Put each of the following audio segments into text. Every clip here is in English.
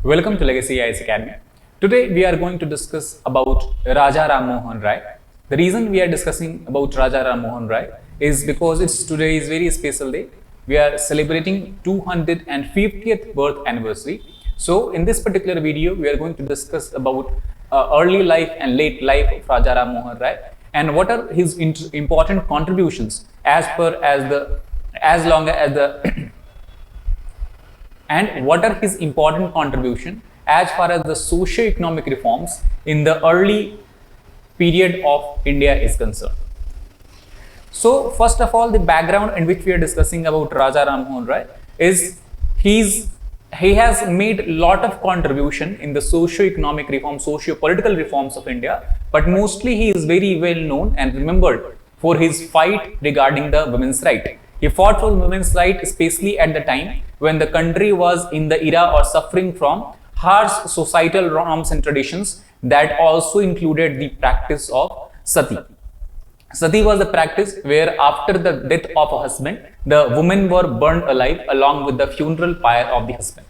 Welcome to Legacy IAS Academy. Today we are going to discuss about Raja Ram Mohan Rai. The reason we are discussing about Raja Ram Mohan Rai is because today is very special day. We are celebrating 250th birth anniversary. So in this particular video we are going to discuss about early life and late life of Raja Ram Mohan Rai and what are his important contributions and what are his important contribution as far as the socio-economic reforms in the early period of India is concerned. So first of all, the background in which we are discussing about Raja Ram Mohan Rai is he has made a lot of contribution in the socio-economic reforms, socio-political reforms of India, but mostly he is very well known and remembered for his fight regarding the women's right. He fought for women's right, especially at the time when the country was in the era or suffering from harsh societal norms and traditions that also included the practice of sati. Sati was the practice where after the death of a husband, the women were burned alive along with the funeral pyre of the husband.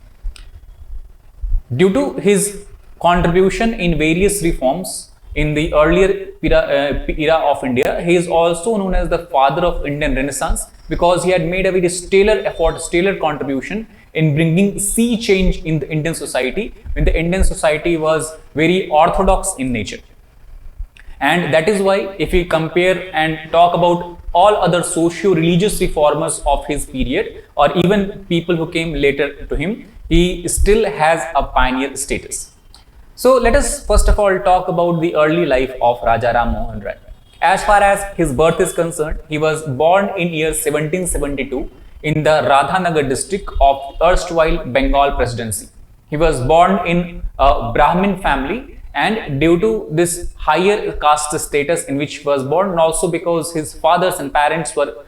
Due to his contribution in various reforms in the earlier era of India, he is also known as the father of Indian Renaissance because he had made a very stellar effort, stellar contribution in bringing sea change in the Indian society when the Indian society was very orthodox in nature. And that is why if we compare and talk about all other socio-religious reformers of his period or even people who came later to him, he still has a pioneer status. So let us first of all talk about the early life of Raja Ram Mohan Rai. As far as his birth is concerned, he was born in year 1772 in the Radhanagar district of erstwhile Bengal Presidency. He was born in a Brahmin family, and due to this higher caste status in which he was born, and also because his fathers and parents were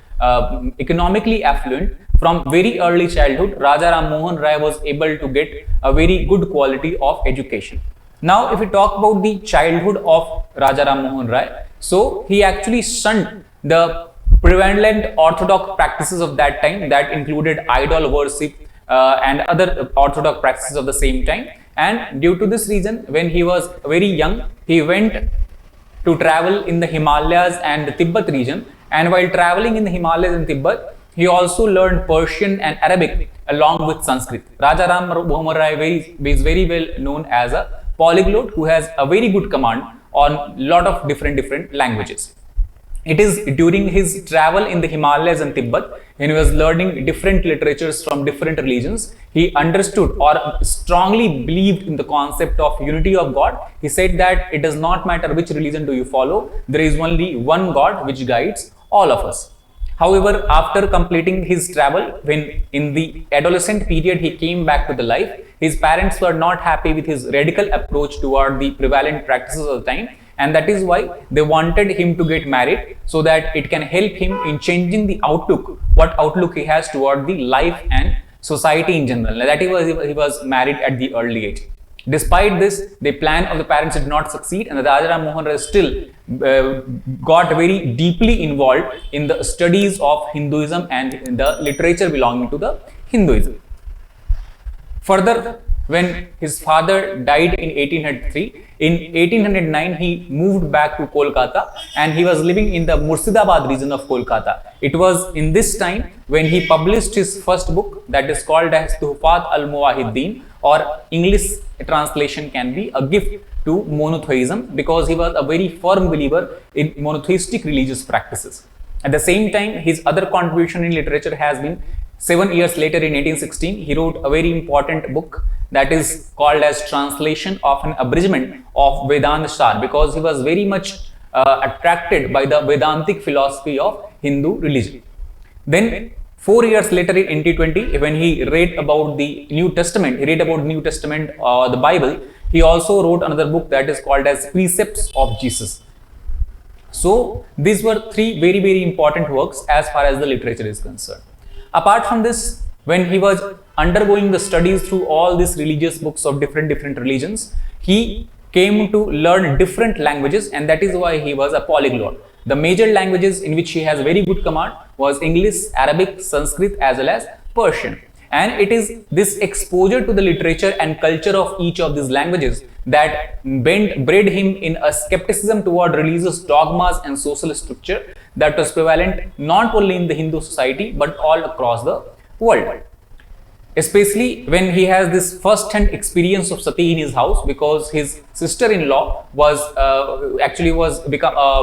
economically affluent, from very early childhood, Raja Ram Mohan Rai was able to get a very good quality of education. Now, if we talk about the childhood of Raja Ram Mohan Rai, so he actually shunned the prevalent orthodox practices of that time that included idol worship and other orthodox practices of the same time. And due to this reason, when he was very young, he went to travel in the Himalayas and the Tibet region. And while traveling in the Himalayas and Tibet, he also learned Persian and Arabic along with Sanskrit. Raja Ram Mohan Rai is very well known as a polyglot who has a very good command on lot of different languages. It is during his travel in the Himalayas and Tibet, when he was learning different literatures from different religions, he understood or strongly believed in the concept of unity of God. He said that it does not matter which religion do you follow, there is only one God which guides all of us. However, after completing his travel, when in the adolescent period he came back to the life, his parents were not happy with his radical approach toward the prevalent practices of the time, and that is why they wanted him to get married so that it can help him in changing the outlook, what outlook he has toward the life and society in general. That he was married at the early age. Despite this, the plan of the parents did not succeed, and Raja Ram Mohan Rai still got very deeply involved in the studies of Hinduism and in the literature belonging to the Hinduism. Further, when his father died in 1803, in 1809 he moved back to Kolkata and he was living in the Murshidabad region of Kolkata. It was in this time when he published his first book that is called as Tuhfat al-Muwahhiddin, or English translation can be a gift to monotheism, because he was a very firm believer in monotheistic religious practices. At the same time, his other contribution in literature has been 7 years later in 1816, he wrote a very important book that is called as Translation of an Abridgment of Vedanta Sar, because he was very much attracted by the Vedantic philosophy of Hindu religion. Then 4 years later in 1820, when he read about the New Testament, the Bible, he also wrote another book that is called as Precepts of Jesus. So these were three very important works as far as the literature is concerned. Apart from this, when he was undergoing the studies through all these religious books of different religions, he came to learn different languages, and that is why he was a polyglot. The major languages in which he has very good command was English, Arabic, Sanskrit as well as Persian. And it is this exposure to the literature and culture of each of these languages that bred him in a skepticism toward religious dogmas and social structure that was prevalent not only in the Hindu society but all across the world. Especially when he has this first-hand experience of sati in his house, because his sister-in-law was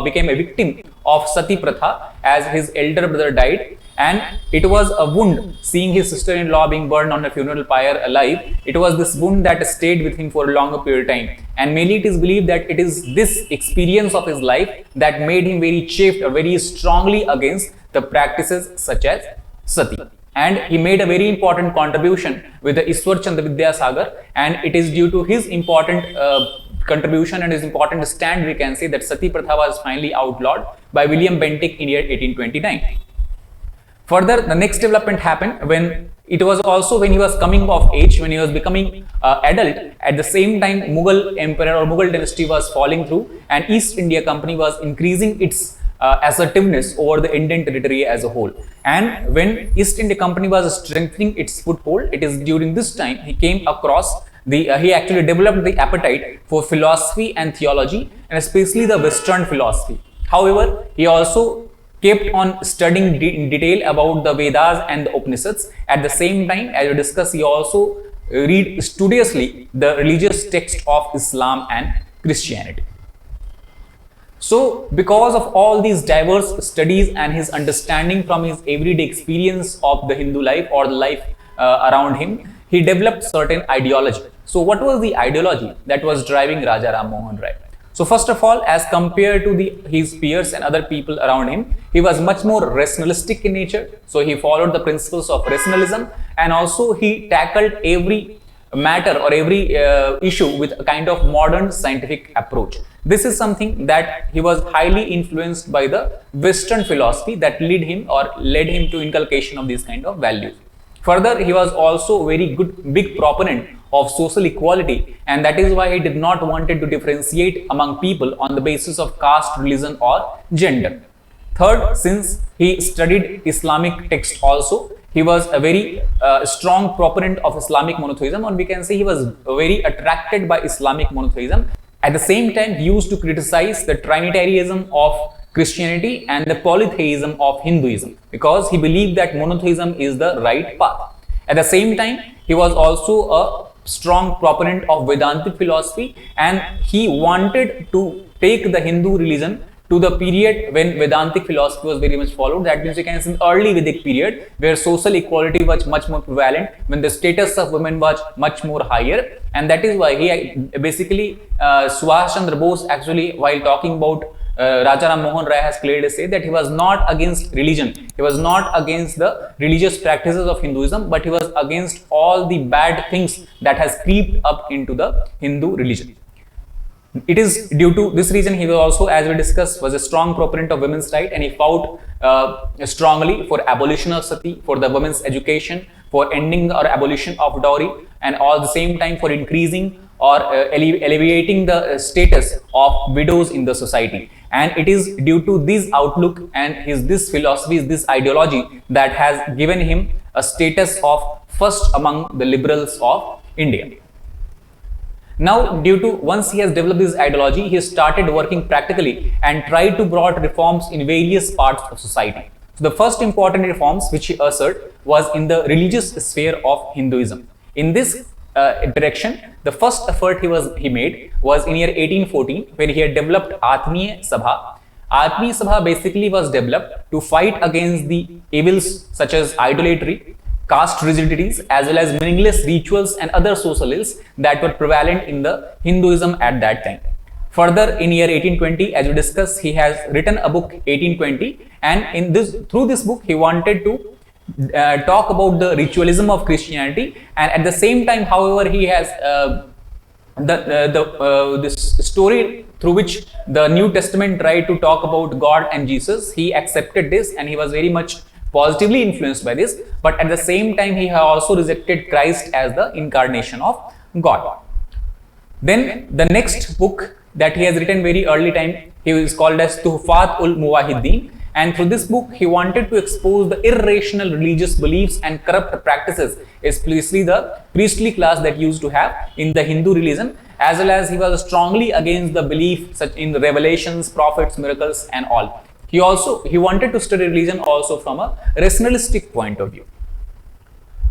became a victim of sati pratha as his elder brother died, and it was a wound seeing his sister-in-law being burned on a funeral pyre alive. It was this wound that stayed with him for a longer period of time, and mainly it is believed that it is this experience of his life that made him very chafed or very strongly against the practices such as sati. And he made a very important contribution with the Ishwar Chandra Vidyasagar, and it is due to his important contribution and his important stand, we can say, that sati pratha was finally outlawed by William Bentinck in year 1829. Further, the next development happened when it was also when he was coming of age, when he was becoming adult. At the same time, Mughal emperor or Mughal dynasty was falling through, and East India Company was increasing its assertiveness over the Indian territory as a whole. And when East India Company was strengthening its foothold, it is during this time he came across he actually developed the appetite for philosophy and theology, and especially the Western philosophy. However, he also kept on studying in detail about the Vedas and the Upanishads. At the same time, as we discussed, he also read studiously the religious text of Islam and Christianity. So, because of all these diverse studies and his understanding from his everyday experience of the Hindu life or the life around him, he developed certain ideology. So, what was the ideology that was driving Raja Ram Mohan Rai? So, first of all, as compared to his peers and other people around him, he was much more rationalistic in nature. So, he followed the principles of rationalism, and also he tackled every matter or every issue with a kind of modern scientific approach. This is something that he was highly influenced by the Western philosophy that led him to inculcation of these kind of values. Further, he was also a very big proponent of social equality, and that is why he did not wanted to differentiate among people on the basis of caste, religion or gender. Third, since he studied Islamic text also, he was a very strong proponent of Islamic monotheism, and we can say he was very attracted by Islamic monotheism. At the same time, he used to criticize the Trinitarianism of Christianity and the polytheism of Hinduism, because he believed that monotheism is the right path. At the same time, he was also a strong proponent of Vedantic philosophy, and he wanted to take the Hindu religion to the period when Vedantic philosophy was very much followed. That means you can see early Vedic period where social equality was much more prevalent, when the status of women was much more higher. And that is why he basically Subhash Chandra Bose actually, while talking about Raja Ram Mohan Rai, has clearly said that he was not against religion, he was not against the religious practices of Hinduism, but he was against all the bad things that has creeped up into the Hindu religion. It is due to this reason he was also, as we discussed, was a strong proponent of women's right, and he fought strongly for abolition of sati, for the women's education, for ending or abolition of dowry, and all the same time for increasing or alleviating the status of widows in the society. And it is due to this outlook and this philosophy, this ideology, that has given him a status of first among the liberals of India. Now, once he has developed this ideology, he started working practically and tried to brought reforms in various parts of society. So, the first important reforms which he asserted was in the religious sphere of Hinduism. In this direction, the first effort he made was in year 1814, where he had developed Atmiya Sabha. Atmiya Sabha basically was developed to fight against the evils such as idolatry, caste rigidities, as well as meaningless rituals and other social ills that were prevalent in the Hinduism at that time. Further, in year 1820, as we discussed, he has written a book 1820, and through this book he wanted to talk about the ritualism of Christianity, and at the same time, however, he has this story through which the New Testament tried to talk about God and Jesus. He accepted this, and he was very much positively influenced by this, but at the same time he also rejected Christ as the incarnation of God. Then the next book that he has written very early time, he is called as Tuhfat ul Muwahideen, And through this book, he wanted to expose the irrational religious beliefs and corrupt practices, especially the priestly class that used to have in the Hindu religion, as well as he was strongly against the belief such in the revelations, prophets, miracles, and all. He wanted to study religion also from a rationalistic point of view.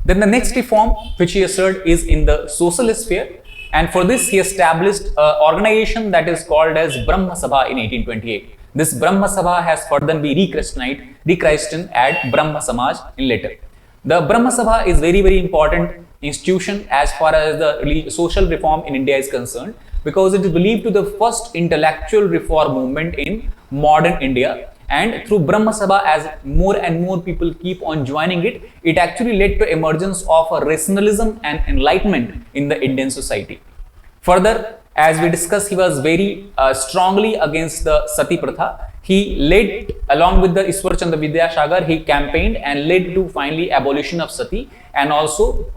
Then the next reform which he asserted is in the social sphere, and for this he established an organization that is called as Brahma Sabha in 1828. This Brahma Sabha has further been rechristened at Brahma Samaj in later. The Brahma Sabha is very important institution as far as the social reform in India is concerned, because it is believed to the first intellectual reform movement in modern India. And through Brahma Sabha, as more and more people keep on joining it, it actually led to emergence of a rationalism and enlightenment in the Indian society. Further, as we discussed, he was very strongly against the Sati Pratha. He led, along with the Iswar Chandra Vidyasagar, he campaigned and led to finally abolition of Sati, and also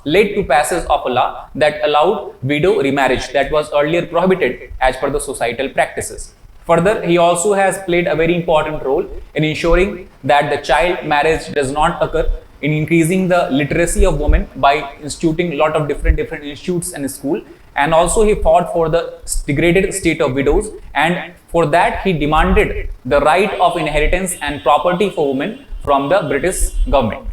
led to passage of a law that allowed widow remarriage that was earlier prohibited as per the societal practices. Further, he also has played a very important role in ensuring that the child marriage does not occur, in increasing the literacy of women by instituting a lot of different institutes and school. And also he fought for the degraded state of widows, and for that he demanded the right of inheritance and property for women from the British government.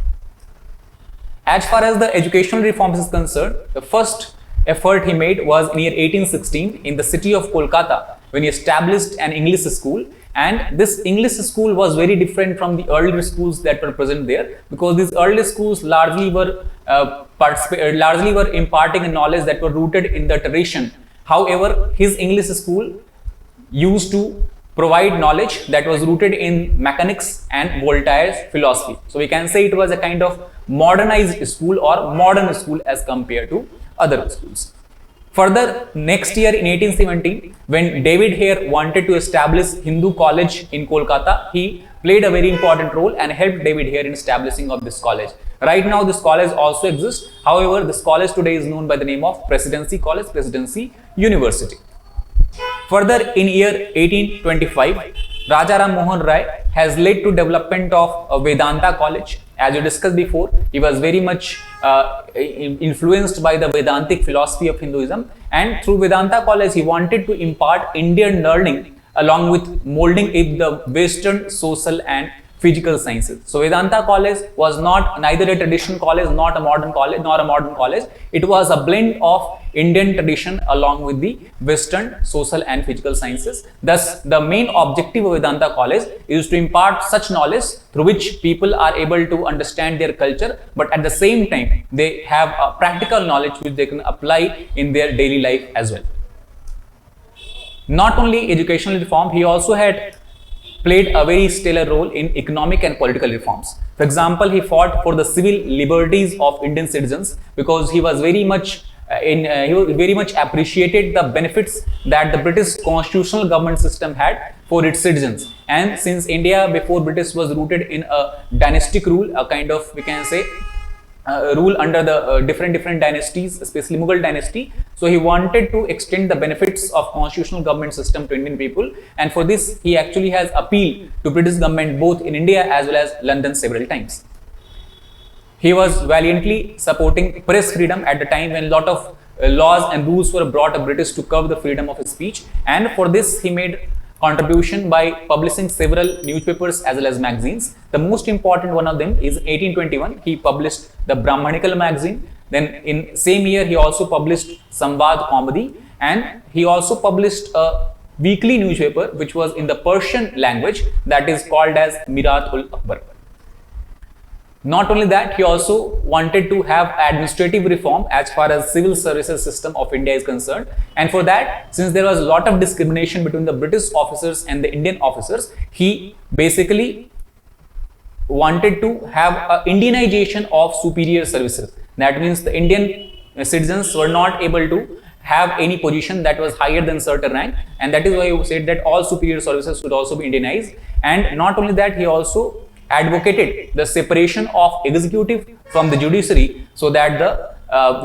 As far as the educational reforms is concerned, the first effort he made was in year 1816 in the city of Kolkata, when he established an English school. And this English school was very different from the earlier schools that were present there, because these early schools largely were imparting a knowledge that were rooted in the tradition. However, his English school used to provide knowledge that was rooted in mechanics and Voltaire's philosophy. So we can say it was a kind of modernized school or modern school as compared to other schools. Further, next year in 1817, when David Hare wanted to establish Hindu college in Kolkata, he played a very important role and helped David Hare in establishing of this college. Right now, this college also exists. However, this college today is known by the name of Presidency College, Presidency University. Further, in year 1825, Rajaram Mohan Rai has led to development of a Vedanta college. As we discussed before, he was very much influenced by the Vedantic philosophy of Hinduism, and through Vedanta college he wanted to impart Indian learning along with molding it the Western social and physical sciences. So Vedanta college was neither a traditional college, nor a modern college. It was a blend of Indian tradition along with the Western social and physical sciences. Thus, the main objective of Vedanta college is to impart such knowledge through which people are able to understand their culture, but at the same time they have a practical knowledge which they can apply in their daily life as well. Not only educational reform, he also had played a very stellar role in economic and political reforms. For example, he fought for the civil liberties of Indian citizens, because he was very much appreciated the benefits that the British constitutional government system had for its citizens. And since India before British was rooted in a dynastic rule, a kind of, we can say, rule under the different dynasties, especially Mughal dynasty. So he wanted to extend the benefits of constitutional government system to Indian people, and for this he actually has appealed to British government both in India as well as London several times. He was valiantly supporting press freedom at the time when a lot of laws and rules were brought of British to curb the freedom of speech, and for this he made contribution by publishing several newspapers as well as magazines. The most important one of them is 1821. He published the Brahmanical magazine. Then in same year he also published Samvad Comedy, and he also published a weekly newspaper which was in the Persian language, that is called as Mirat-ul-Akbar. Not only that, he also wanted to have administrative reform as far as civil services system of India is concerned, and for that, since there was a lot of discrimination between the British officers and the Indian officers, he basically wanted to have an Indianization of superior services. That means the Indian citizens were not able to have any position that was higher than certain rank, and that is why he said that all superior services should also be Indianized. And not only that, he also advocated the separation of executive from the judiciary, so that the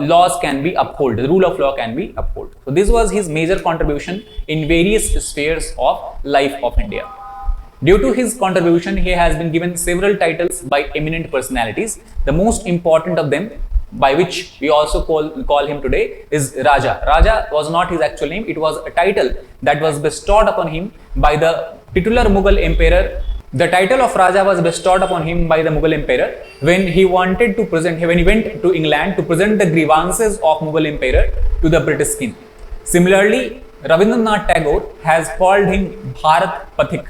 laws can be upheld, the rule of law can be upheld. So this was his major contribution in various spheres of life of India. Due to his contribution, he has been given several titles by eminent personalities. The most important of them, by which we also call him today, is Raja. Raja was not his actual name, it was a title that was bestowed upon him by the titular Mughal emperor. The title of Raja was bestowed upon him by the Mughal emperor when he went to England to present the grievances of Mughal emperor to the British king. Similarly, Rabindranath Tagore has called him Bharat Pathik.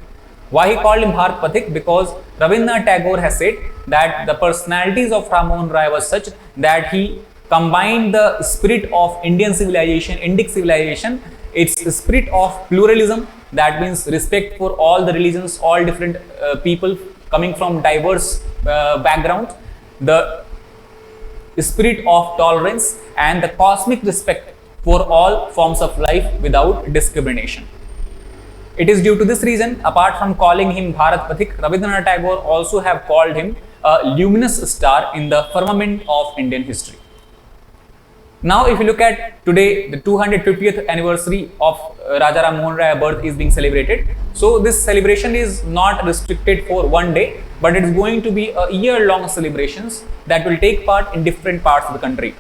Why he called him Bharat Pathik? Because Rabindranath Tagore has said that the personalities of Ram Mohan Roy was such that he combined the spirit of Indian civilization, Indic civilization, its spirit of pluralism, that means respect for all the religions, all different people coming from diverse backgrounds, the spirit of tolerance and the cosmic respect for all forms of life without discrimination. It is due to this reason, apart from calling him Bharat Pathik, Rabindranath Tagore also have called him a luminous star in the firmament of Indian history. Now, if you look at today, the 250th anniversary of Raja Ram Mohan Roy birth is being celebrated. So, this celebration is not restricted for one day, but it is going to be a year-long celebrations that will take part in different parts of the country.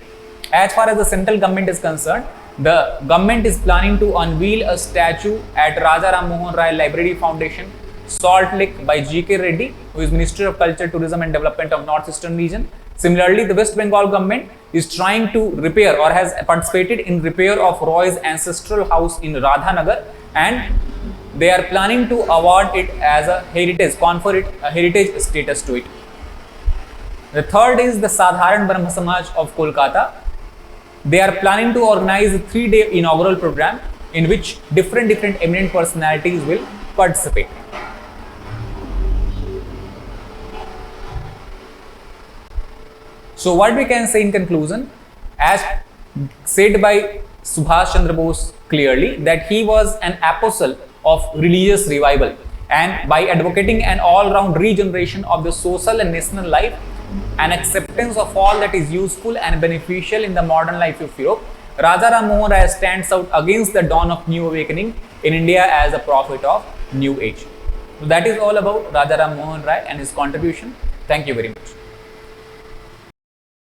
As far as the central government is concerned, the government is planning to unveil a statue at Raja Ram Mohan Roy Library Foundation, Salt Lake by G.K. Reddy, who is Minister of Culture, Tourism and Development of Northeastern region. Similarly, the West Bengal government is trying to repair or has participated in repair of Roy's ancestral house in Radhanagar, and they are planning to award it as a heritage, confer it a heritage status to it. The third is the Sadharan Brahma Samaj of Kolkata. They are planning to organize a 3-day inaugural program in which different eminent personalities will participate. So what we can say in conclusion, as said by Subhash Chandra Bose clearly, that he was an apostle of religious revival, and by advocating an all-round regeneration of the social and national life, an acceptance of all that is useful and beneficial in the modern life of Europe, Raja Ram Mohan Roy stands out against the dawn of new awakening in India as a prophet of new age. So that is all about Raja Ram Mohan Roy and his contribution. Thank you very much.